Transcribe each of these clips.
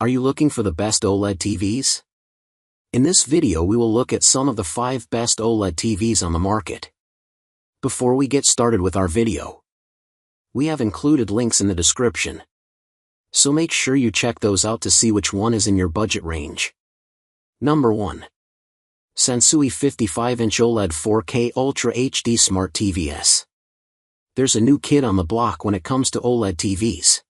Are you looking for the best OLED TVs? In this video we will look at some of the 5 best OLED TVs on the market. Before we get started with our video, we have included links in the description, so make sure you check those out to see which one is in your budget range. Number 1. SANSUI 55-inch OLED 4K Ultra HD Smart TVs. There's a new kid on the block when it comes to OLED TVs.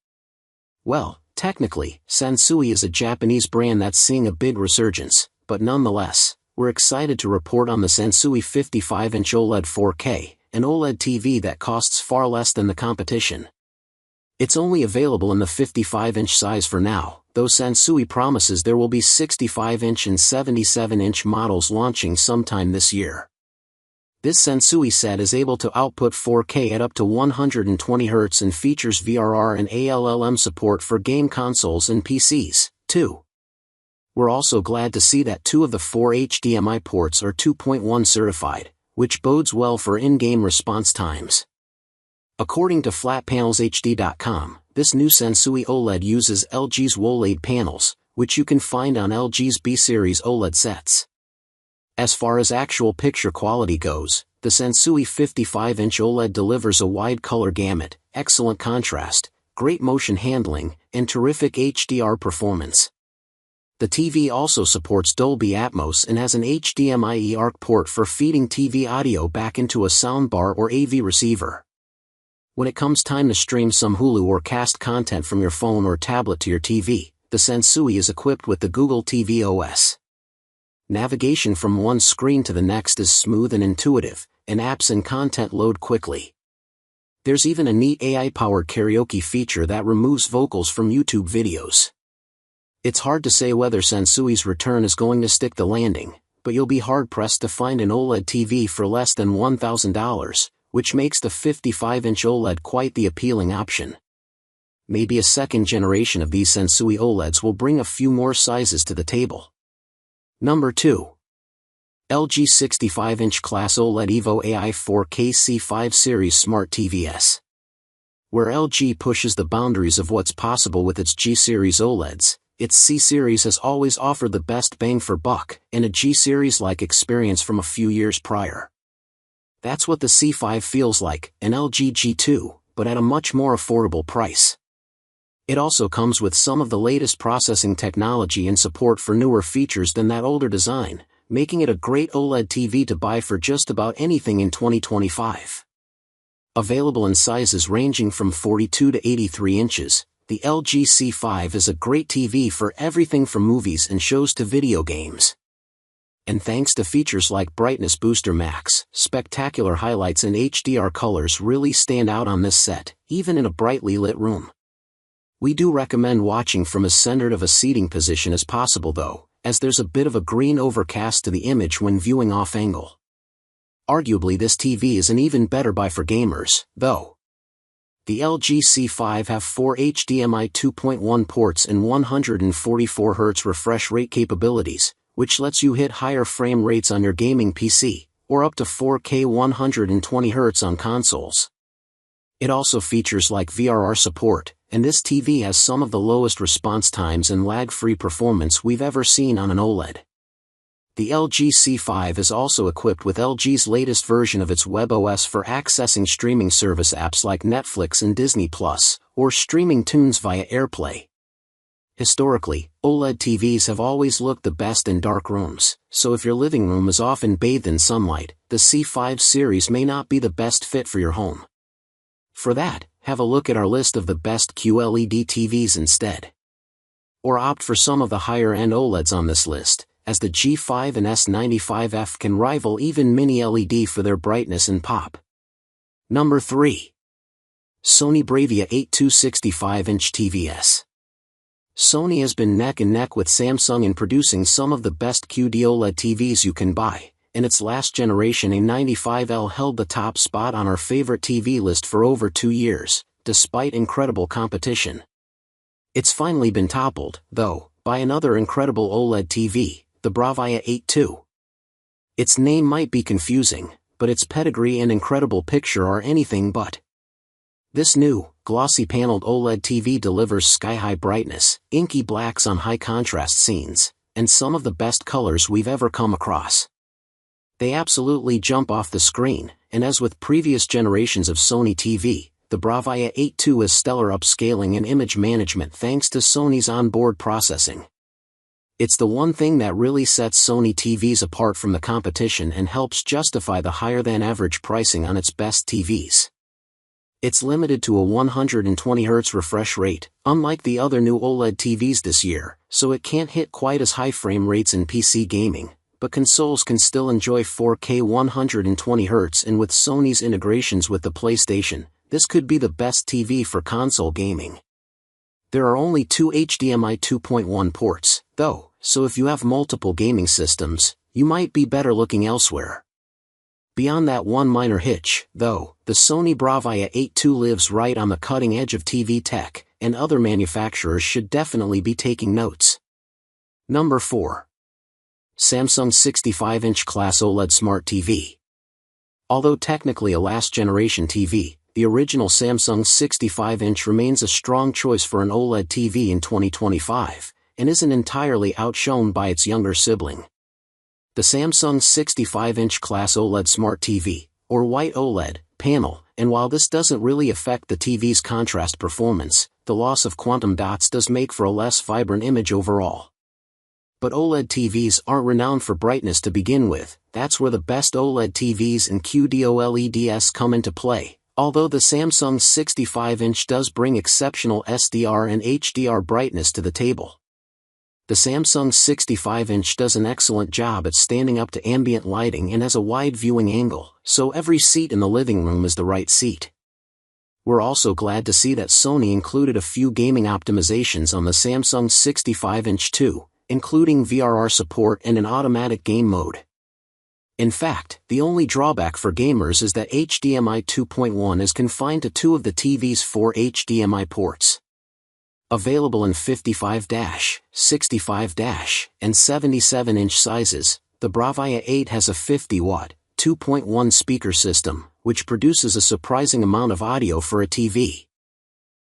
Well, technically, SANSUI is a Japanese brand that's seeing a big resurgence, but nonetheless, we're excited to report on the SANSUI 55-inch OLED 4K, an OLED TV that costs far less than the competition. It's only available in the 55-inch size for now, though SANSUI promises there will be 65-inch and 77-inch models launching sometime this year. This SANSUI set is able to output 4K at up to 120 Hz and features VRR and ALLM support for game consoles and PCs, too. We're also glad to see that 2 of the 4 HDMI ports are 2.1 certified, which bodes well for in-game response times. According to FlatPanelsHD.com, this new SANSUI OLED uses LG's OLED panels, which you can find on LG's B-series OLED sets. As far as actual picture quality goes, the SANSUI 55-inch OLED delivers a wide color gamut, excellent contrast, great motion handling, and terrific HDR performance. The TV also supports Dolby Atmos and has an HDMI ARC port for feeding TV audio back into a soundbar or AV receiver. When it comes time to stream some Hulu or cast content from your phone or tablet to your TV, the SANSUI is equipped with the Google TV OS. Navigation from one screen to the next is smooth and intuitive, and apps and content load quickly. There's even a neat AI-powered karaoke feature that removes vocals from YouTube videos. It's hard to say whether SANSUI's return is going to stick the landing, but you'll be hard-pressed to find an OLED TV for less than $1,000, which makes the 55-inch OLED quite the appealing option. Maybe a second generation of these SANSUI OLEDs will bring a few more sizes to the table. Number 2. LG 65-inch Class OLED EVO AI 4K C5 Series Smart TVs. Where LG pushes the boundaries of what's possible with its G-series OLEDs, its C-series has always offered the best bang for buck, and a G-series-like experience from a few years prior. That's what the C5 feels like, an LG G2, but at a much more affordable price. It also comes with some of the latest processing technology and support for newer features than that older design, making it a great OLED TV to buy for just about anything in 2025. Available in sizes ranging from 42 to 83 inches, the LG C5 is a great TV for everything from movies and shows to video games. And thanks to features like Brightness Booster Max, spectacular highlights and HDR colors really stand out on this set, even in a brightly lit room. We do recommend watching from as centered of a seating position as possible though, as there's a bit of a green overcast to the image when viewing off-angle. Arguably this TV is an even better buy for gamers, though. The LG C5 have 4 HDMI 2.1 ports and 144 Hz refresh rate capabilities, which lets you hit higher frame rates on your gaming PC, or up to 4K 120 Hz on consoles. It also features like VRR support, and this TV has some of the lowest response times and lag-free performance we've ever seen on an OLED. The LG C5 is also equipped with LG's latest version of its WebOS for accessing streaming service apps like Netflix and Disney+, or streaming tunes via AirPlay. Historically, OLED TVs have always looked the best in dark rooms, so if your living room is often bathed in sunlight, the C5 series may not be the best fit for your home. For that, have a look at our list of the best QLED TVs instead. Or opt for some of the higher-end OLEDs on this list, as the G5 and S95F can rival even Mini LED for their brightness and pop. Number 3. Sony BRAVIA 82 65-inch TVs. Sony has been neck and neck with Samsung in producing some of the best QD OLED TVs you can buy, and its last generation A95L held the top spot on our favorite TV list for over 2 years, despite incredible competition. It's finally been toppled, though, by another incredible OLED TV, the BRAVIA 82. Its name might be confusing, but its pedigree and incredible picture are anything but. This new, glossy paneled OLED TV delivers sky-high brightness, inky blacks on high-contrast scenes, and some of the best colors we've ever come across. They absolutely jump off the screen, and as with previous generations of Sony TV, the BRAVIA 8 II has stellar upscaling and image management thanks to Sony's onboard processing. It's the one thing that really sets Sony TVs apart from the competition and helps justify the higher-than-average pricing on its best TVs. It's limited to a 120Hz refresh rate, unlike the other new OLED TVs this year, so it can't hit quite as high frame rates in PC gaming, but consoles can still enjoy 4K 120Hz, and with Sony's integrations with the PlayStation, this could be the best TV for console gaming. There are only 2 HDMI 2.1 ports, though, so if you have multiple gaming systems, you might be better looking elsewhere. Beyond that one minor hitch, though, the Sony BRAVIA 8 II lives right on the cutting edge of TV tech, and other manufacturers should definitely be taking notes. Number 4. Samsung 65-inch class OLED Smart TV. Although technically a last-generation TV, the original Samsung 65-inch remains a strong choice for an OLED TV in 2025, and isn't entirely outshone by its younger sibling. The Samsung 65-inch class OLED Smart TV, or White OLED, panel, and while this doesn't really affect the TV's contrast performance, the loss of quantum dots does make for a less vibrant image overall. But OLED TVs aren't renowned for brightness to begin with. That's where the best OLED TVs and QD-OLEDs come into play, although the Samsung 65-inch does bring exceptional SDR and HDR brightness to the table. The Samsung 65-inch does an excellent job at standing up to ambient lighting and has a wide viewing angle, so every seat in the living room is the right seat. We're also glad to see that Sony included a few gaming optimizations on the Samsung 65-inch too, including VRR support and an automatic game mode. In fact, the only drawback for gamers is that HDMI 2.1 is confined to 2 of the TV's 4 HDMI ports. Available in 55-, 65-, and 77-inch sizes, the BRAVIA 8 has a 50-watt, 2.1 speaker system, which produces a surprising amount of audio for a TV.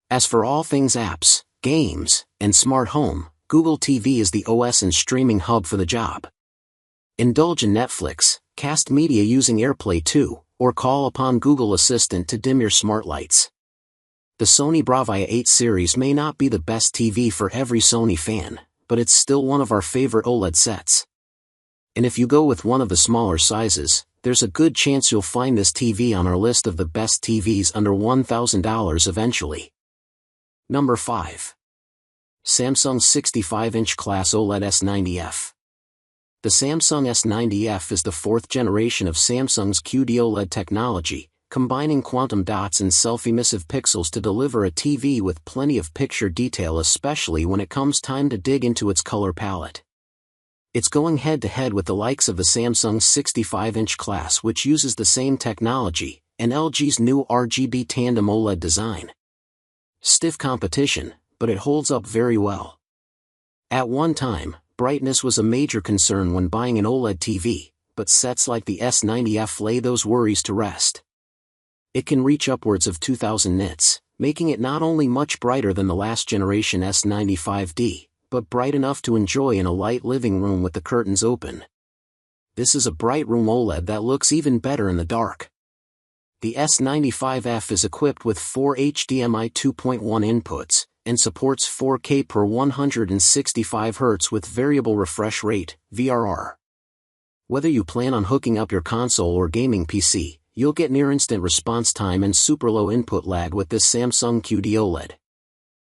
As for all things apps, games, and smart home, Google TV is the OS and streaming hub for the job. Indulge in Netflix, cast media using AirPlay 2, or call upon Google Assistant to dim your smart lights. The Sony BRAVIA 8 series may not be the best TV for every Sony fan, but it's still one of our favorite OLED sets. And if you go with one of the smaller sizes, there's a good chance you'll find this TV on our list of the best TVs under $1,000 eventually. Number 5. Samsung 65-inch class OLED S90F. The Samsung S90F is the 4th generation of Samsung's QD-OLED technology, combining quantum dots and self-emissive pixels to deliver a TV with plenty of picture detail, especially when it comes time to dig into its color palette. It's going head-to-head with the likes of the Samsung 65-inch class, which uses the same technology, and LG's new RGB tandem OLED design. Stiff competition, but it holds up very well. At one time, brightness was a major concern when buying an OLED TV, but sets like the S90F lay those worries to rest. It can reach upwards of 2000 nits, making it not only much brighter than the last generation S95D, but bright enough to enjoy in a light living room with the curtains open. This is a bright room OLED that looks even better in the dark. The S95F is equipped with 4 HDMI 2.1 inputs, and supports 4K per 165 Hz with variable refresh rate, VRR. Whether you plan on hooking up your console or gaming PC, you'll get near-instant response time and super low input lag with this Samsung QD OLED.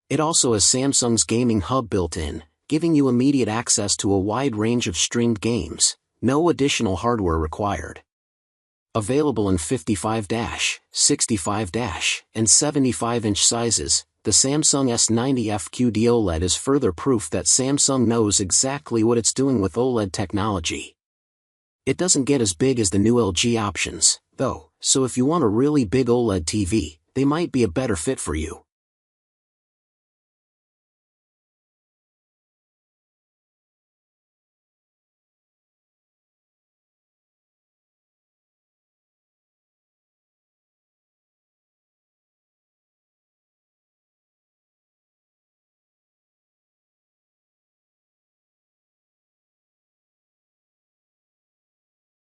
It also has Samsung's gaming hub built in, giving you immediate access to a wide range of streamed games, no additional hardware required. Available in 55-, 65-, and 75-inch sizes, the Samsung S90F QD OLED is further proof that Samsung knows exactly what it's doing with OLED technology. It doesn't get as big as the new LG options, though, so if you want a really big OLED TV, they might be a better fit for you.